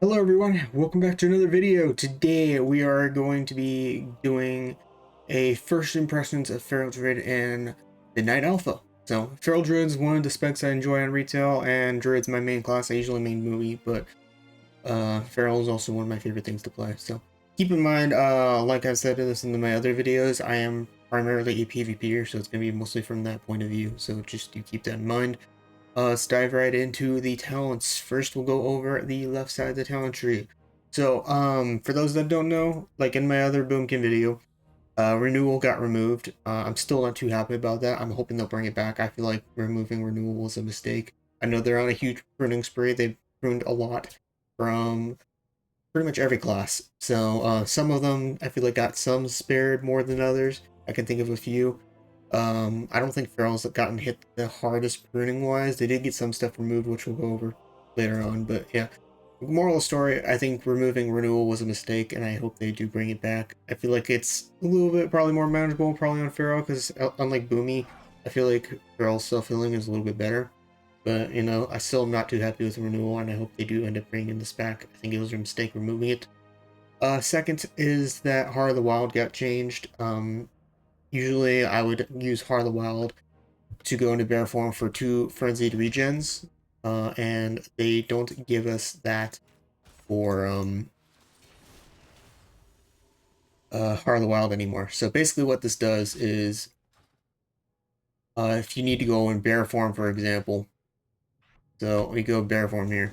Hello everyone, welcome back to another video. Today we are going to be doing a first impressions of Feral Druid in the Night Alpha. So Feral Druid is one of the specs I enjoy on retail, and Druid's my main class. I usually main movie, but Feral is also one of my favorite things to play. So keep in mind, like I've said in my other videos, I am primarily a PvPer, so it's going to be mostly from that point of view. So just do keep that in mind. Let's dive right into the talents. First, we'll go over the left side of the talent tree. So, for those that don't know, like in my other Boomkin video, Renewal got removed. I'm still not too happy about that. I'm hoping they'll bring it back. I feel like removing Renewal was a mistake. I know they're on a huge pruning spree. They've pruned a lot from pretty much every class. So, some of them, I feel like got some spared more than others. I can think of a few. I don't think Feral's gotten hit the hardest pruning wise. They did get some stuff removed, which we'll go over later on, but yeah. Moral of the story, I think removing Renewal was a mistake, and I hope they do bring it back. I feel like it's a little bit probably more manageable, probably on Feral, because unlike Boomy, I feel like Feral's self-healing is a little bit better. But, you know, I still am not too happy with Renewal, and I hope they do end up bringing this back. I think it was a mistake removing it. Second is that Heart of the Wild got changed. Usually I would use Heart of the Wild to go into bear form for 2 frenzied regens, and they don't give us that for Heart of the Wild anymore. So basically what this does is, if you need to go in bear form, for example, so we go bear form here,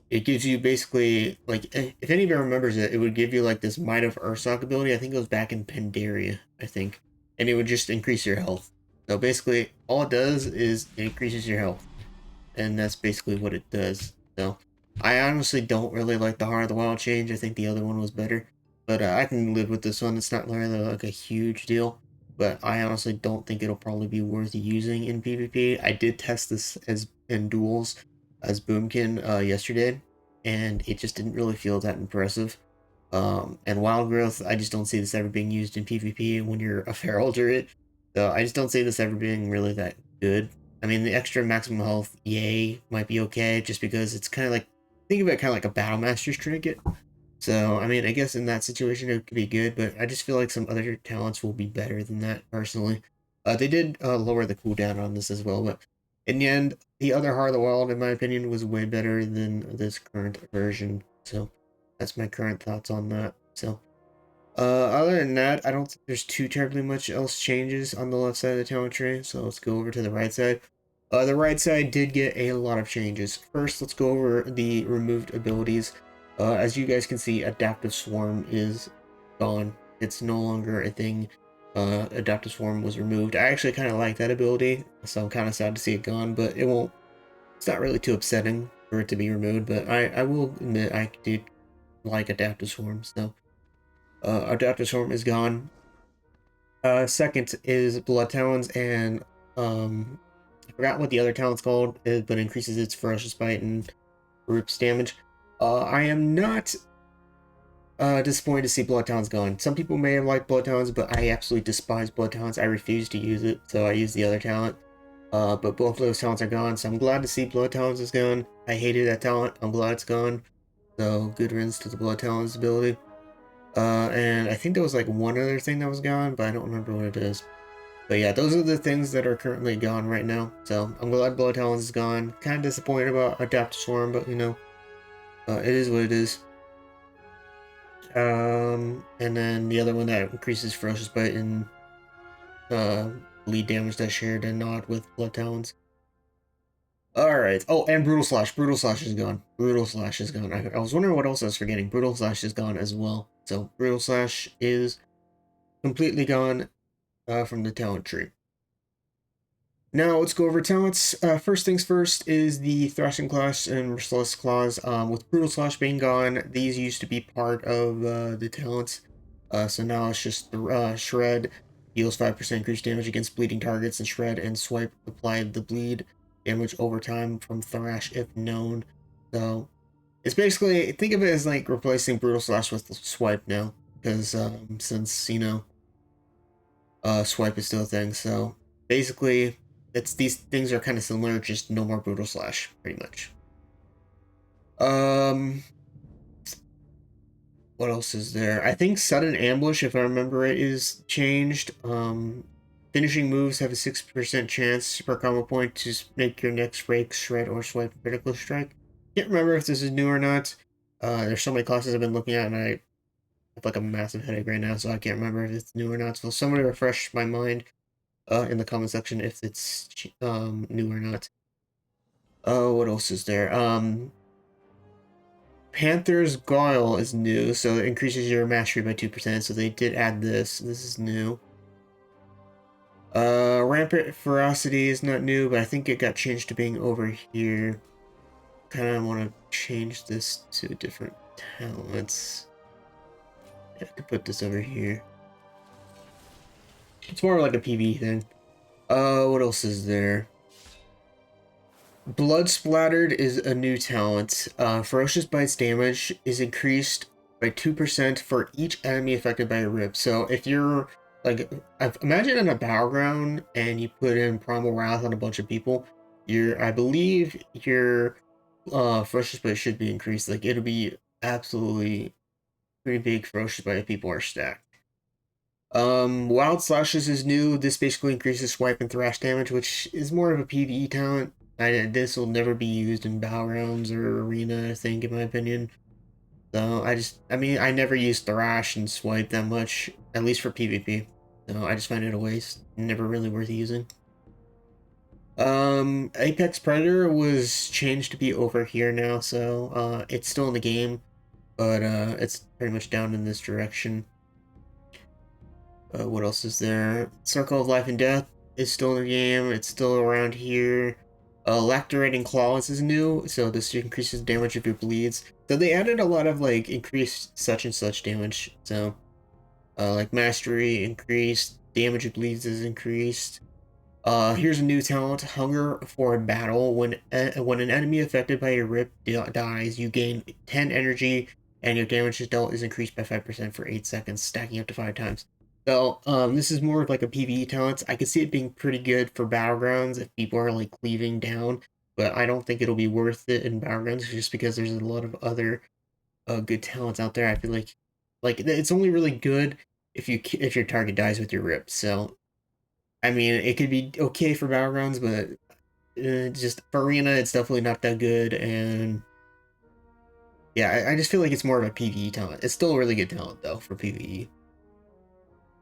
it gives you basically, like, if anybody remembers it, it would give you like this Might of Ursoc ability. I think it was back in Pandaria, I think, and it would just increase your health. So basically, all it does is it increases your health, and that's basically what it does. So I honestly don't really like the Heart of the Wild change. I think the other one was better, but I can live with this one. It's not really like a huge deal, but I honestly don't think it'll probably be worth using in PvP. I did test this as in duels as Boomkin yesterday, and it just didn't really feel that impressive. And Wild Growth, I just don't see this ever being used in PvP when you're a Feral Druid. So I just don't see this ever being really that good. I mean, the extra maximum health, yay, might be okay, just because it's kind of like, think of it kind of like a Battle Master's trinket. So, I mean, I guess in that situation it could be good, but I just feel like some other talents will be better than that, personally. They did lower the cooldown on this as well, but in the end, the other Heart of the Wild, in my opinion, was way better than this current version. So, that's my current thoughts on that. So, other than that, I don't think there's too terribly much else changes on the left side of the talent tree, so let's go over to the right side. The right side did get a lot of changes. First, let's go over the removed abilities. As you guys can see, Adaptive Swarm is gone. It's no longer a thing. Adaptive Swarm was removed. I actually kind of like that ability, so I'm kind of sad to see it gone, but it won't. It's not really too upsetting for it to be removed, but I will admit I did like Adaptive Swarm, so Adaptive Swarm is gone. Second is BLOODTALONS, and I forgot what the other talent's called, but increases its ferocious bite and groups damage. I am not disappointed to see BLOODTALONS gone. Some people may have liked BLOODTALONS, but I absolutely despise BLOODTALONS. I refuse to use it, so I use the other talent. But both of those talents are gone, so I'm glad to see BLOODTALONS is gone. I hated that talent. I'm glad it's gone. So good riddance to the BLOODTALONS ability. And I think there was like one other thing that was gone, but I don't remember what it is. But yeah, those are the things that are currently gone right now. So I'm glad BLOODTALONS is gone. Kind of disappointed about Adaptive Swarm, but you know, it is what it is. And then the other one that increases Ferocious Bite and bleed damage that's shared and not with BLOODTALONS. Alright. Oh, and Brutal Slash. Brutal Slash is gone. Brutal Slash is gone. I was wondering what else I was forgetting. Brutal Slash is gone as well. So Brutal Slash is completely gone from the talent tree. Now let's go over talents. First things first is the Thrashing Clash and Merciless Claws. With Brutal Slash being gone, these used to be part of the talents. So now it's just Shred deals 5% increased damage against bleeding targets, and Shred and Swipe apply the bleed damage over time from Thrash if known. So it's basically, think of it as like replacing Brutal Slash with Swipe now, because since, you know, Swipe is still a thing. So basically, these things are kind of similar, just no more Brutal Slash, pretty much. What else is there? I think sudden ambush, if I remember it, is changed. Finishing moves have a 6% chance per combo point to make your next break, shred, or swipe critical strike. Can't remember if this is new or not. There's so many classes I've been looking at, and I have like a massive headache right now, so I can't remember if it's new or not. So somebody refresh my mind in the comment section if it's new or not. What else is there? Panther's Guile is new, so it increases your mastery by 2%, so they did add this. This is new. Rampant Ferocity is not new, but I think it got changed to being over here. Kind of want to change this to different talents. Yeah, I could put this over here. It's more like a PvE thing. What else is there? Blood Splattered is a new talent. Ferocious Bite's damage is increased by 2% for each enemy affected by a rip. So if you're, like, imagine in a battleground and you put in Primal Wrath on a bunch of people, I believe your Ferocious Bite should be increased. Like, it'll be absolutely pretty big Ferocious Bite if people are stacked. Wild Slashes is new. This basically increases swipe and thrash damage, which is more of a PvE talent. This will never be used in battlegrounds or arena, I think, in my opinion. So I mean, I never use thrash and swipe that much, at least for PvP. So I just find it a waste. Never really worth using. Apex Predator was changed to be over here now, so it's still in the game, but it's pretty much down in this direction. What else is there? Circle of Life and Death is still in the game. It's still around here. Lacerating Claws is new, so this increases damage if it bleeds. So they added a lot of, like, increased such and such damage. So, like, Mastery increased, damage it bleeds is increased. Here's a new talent, Hunger for Battle. When an enemy affected by a rip dies, you gain 10 energy, and your damage dealt is increased by 5% for 8 seconds, stacking up to 5 times. So, this is more of like a PvE talent. I could see it being pretty good for Battlegrounds if people are, like, cleaving down, but I don't think it'll be worth it in Battlegrounds just because there's a lot of other good talents out there. I feel like it's only really good if your target dies with your rip. So, I mean, it could be okay for Battlegrounds, but just for Arena, it's definitely not that good, and yeah, I just feel like it's more of a PvE talent. It's still a really good talent, though, for PvE.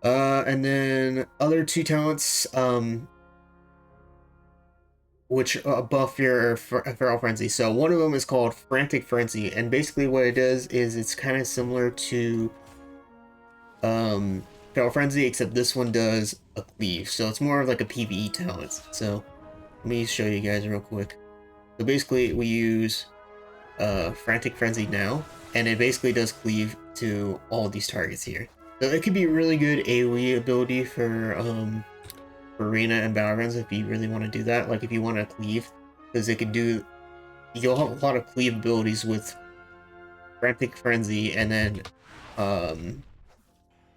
And then other two talents, which buff your Feral Frenzy. So one of them is called Frantic Frenzy, and basically what it does is it's kind of similar to Feral Frenzy, except this one does a cleave. So it's more of like a PvE talent. So let me show you guys real quick. So basically we use Frantic Frenzy now, and it basically does cleave to all these targets here. So it could be a really good AoE ability for Arena and Battlegrounds if you really want to do that. Like if you want to cleave, because it could do, you'll have a lot of cleave abilities with Frantic Frenzy and then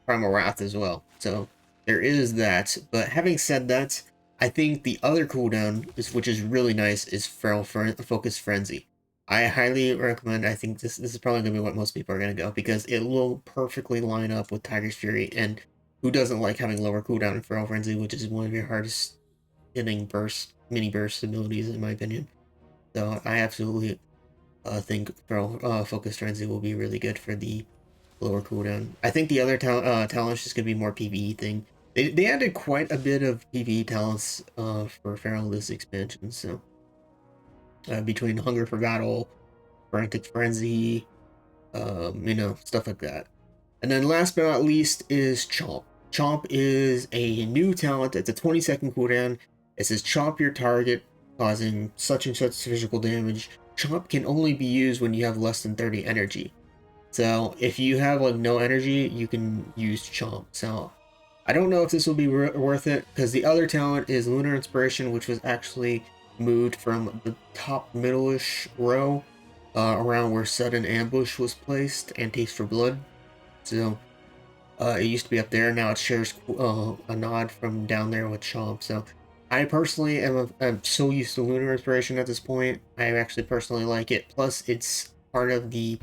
Primal Wrath as well. So there is that. But having said that, I think the other cooldown, which is really nice, is Feral Focus Frenzy. I highly recommend. I think this is probably going to be what most people are going to go, because it will perfectly line up with Tiger's Fury, and who doesn't like having lower cooldown in Feral Frenzy, which is one of your hardest hitting mini burst abilities in my opinion. So I absolutely think Feral Focus Frenzy will be really good for the lower cooldown. I think the other talent's just going to be more PvE thing. They added quite a bit of PvE talents for Feral this expansion, so between Hunger for Battle, Frantic Frenzy, you know, stuff like that. And then last but not least is Chomp. Chomp is a new talent. It's a 20-second cooldown. It says chomp your target, causing such and such physical damage. Chomp can only be used when you have less than 30 energy. So if you have like no energy, you can use Chomp. So I don't know if this will be worth it, because the other talent is Lunar Inspiration, which was actually moved from the top middle-ish row around where Sudden Ambush was placed and Taste for Blood. So it used to be up there, now it shares a nod from down there with Chomp. So I personally I'm so used to Lunar Inspiration at this point. I actually personally like it. Plus it's part of the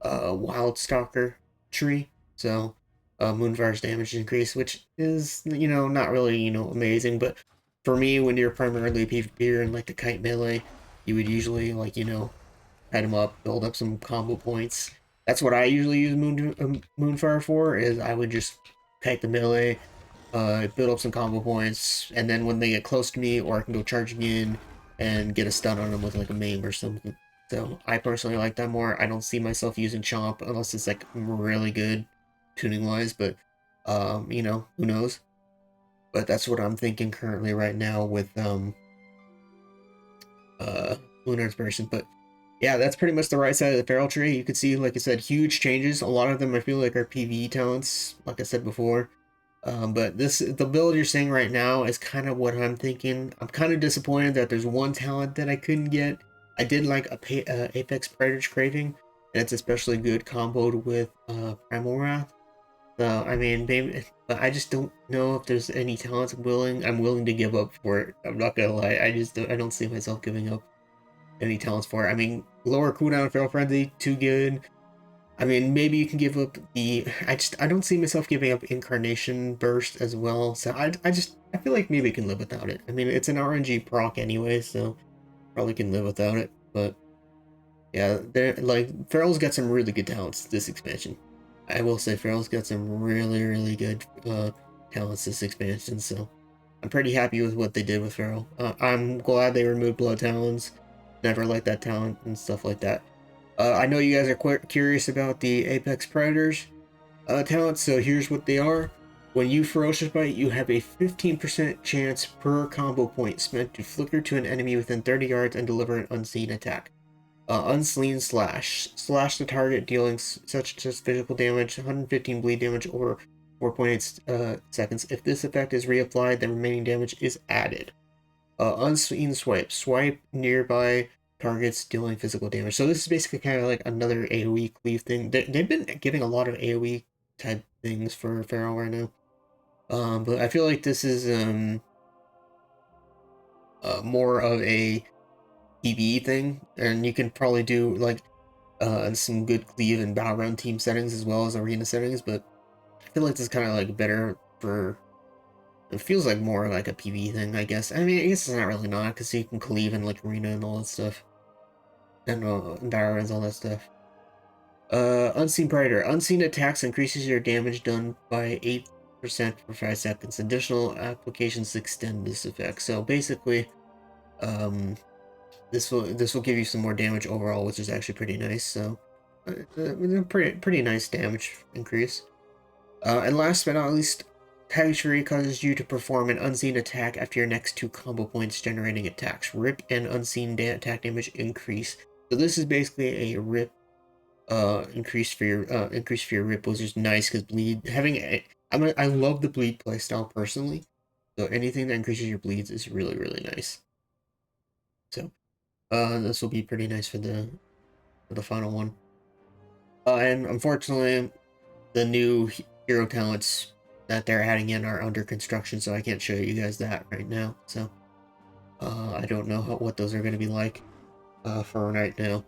Wild Stalker tree. So Moonfire's damage increase, which is, you know, not really, you know, amazing, but for me, when you're primarily a PvPer and like the kite melee, you would usually, like, you know, head him up, build up some combo points. That's what I usually use Moonfire for, is I would just kite the melee, build up some combo points, and then when they get close to me, or I can go charging in and get a stun on them with like a maim or something. So I personally like that more. I don't see myself using Chomp unless it's like really good tuning wise, but you know, who knows? But that's what I'm thinking currently right now with Lunar Inspiration. But yeah, that's pretty much the right side of the feral tree. You can see, like I said, huge changes. A lot of them I feel like are PvE talents, like I said before. But the build you're seeing right now is kind of what I'm thinking. I'm kind of disappointed that there's one talent that I couldn't get. I did like Apex Predator's Craving, and it's especially good comboed with Primal Wrath. So I mean, maybe, but I just don't know if there's any talents I'm willing to give up for it. I'm not gonna lie. I don't see myself giving up any talents for it. I mean, lower cooldown Feral Frenzy, too good. I mean, maybe you can give up the... I don't see myself giving up Incarnation Burst as well. So I feel like maybe I can live without it. I mean, it's an RNG proc anyway, so probably can live without it. But yeah, like, Feral's got some really good talents this expansion. I will say Feral's got some really, really good talents this expansion, so I'm pretty happy with what they did with Feral. I'm glad they removed Blood Talons. Never liked that talent and stuff like that. I know you guys are quite curious about the Apex Predators talents, so here's what they are. When you Ferocious Bite, you have a 15% chance per combo point spent to flicker to an enemy within 30 yards and deliver an unseen attack. Unseen Slash. Slash the target, dealing such as physical damage, 115 bleed damage over 4.8 seconds. If this effect is reapplied, the remaining damage is added. Unseen Swipe. Swipe nearby targets, dealing physical damage. So this is basically kind of like another AoE cleave thing. They've been giving a lot of AoE type things for Feral right now. But I feel like this is more of a PvE thing, and you can probably do like some good cleave and battleground team settings as well as arena settings, but I feel like this is kind of like better for... It feels like more like a PvE thing, I guess. I mean, I guess it's not really not, because you can cleave in like arena and all that stuff. And battlegrounds, all that stuff. Unseen Predator. Unseen attacks increases your damage done by 8% for 5 seconds. Additional applications extend this effect. So basically, this will give you some more damage overall, which is actually pretty nice. So, pretty nice damage increase. And last but not least, Tag Fury causes you to perform an unseen attack after your next 2 combo points, generating attacks. Rip and unseen attack damage increase. So this is basically a rip increase for your rip, which is nice because bleed I love the bleed playstyle personally. So anything that increases your bleeds is really, really nice. So this will be pretty nice for the final one. And unfortunately, the new hero talents that they're adding in are under construction, so I can't show you guys that right now. So I don't know what those are going to be like for right now.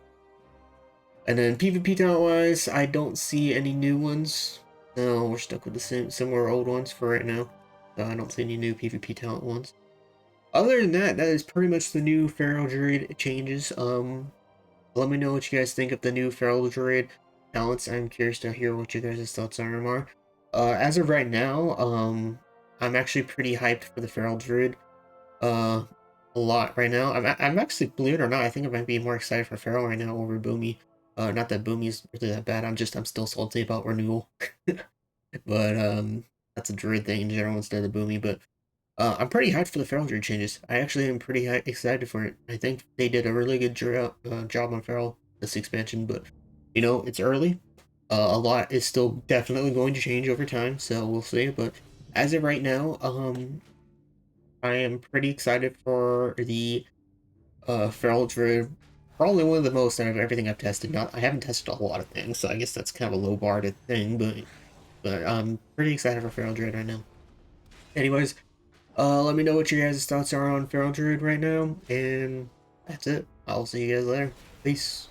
And then PvP talent wise, I don't see any new ones. No, we're stuck with the similar old ones for right now. So I don't see any new PvP talent ones. Other than that, that is pretty much the new Feral Druid changes. Let me know what you guys think of the new Feral Druid talents. I'm curious to hear what you guys' thoughts on them are. As of right now, I'm actually pretty hyped for the Feral Druid. A lot right now. I'm actually, believe it or not, I think I might be more excited for Feral right now over Boomy. Not that Boomy is really that bad. I'm still salty about renewal. But that's a Druid thing in general instead of Boomy. But I'm pretty hyped for the Feral Druid changes. I actually am pretty excited for it. I think they did a really good job on Feral this expansion, but you know, it's early. A lot is still definitely going to change over time, so we'll see. But as of right now, I am pretty excited for the Feral Druid. Probably one of the most out of everything I've tested. I haven't tested a lot of things, so I guess that's kind of a low bar to thing, but I'm pretty excited for Feral Druid right now. Anyways, let me know what your guys' thoughts are on Feral Druid right now, and that's it. I'll see you guys later. Peace.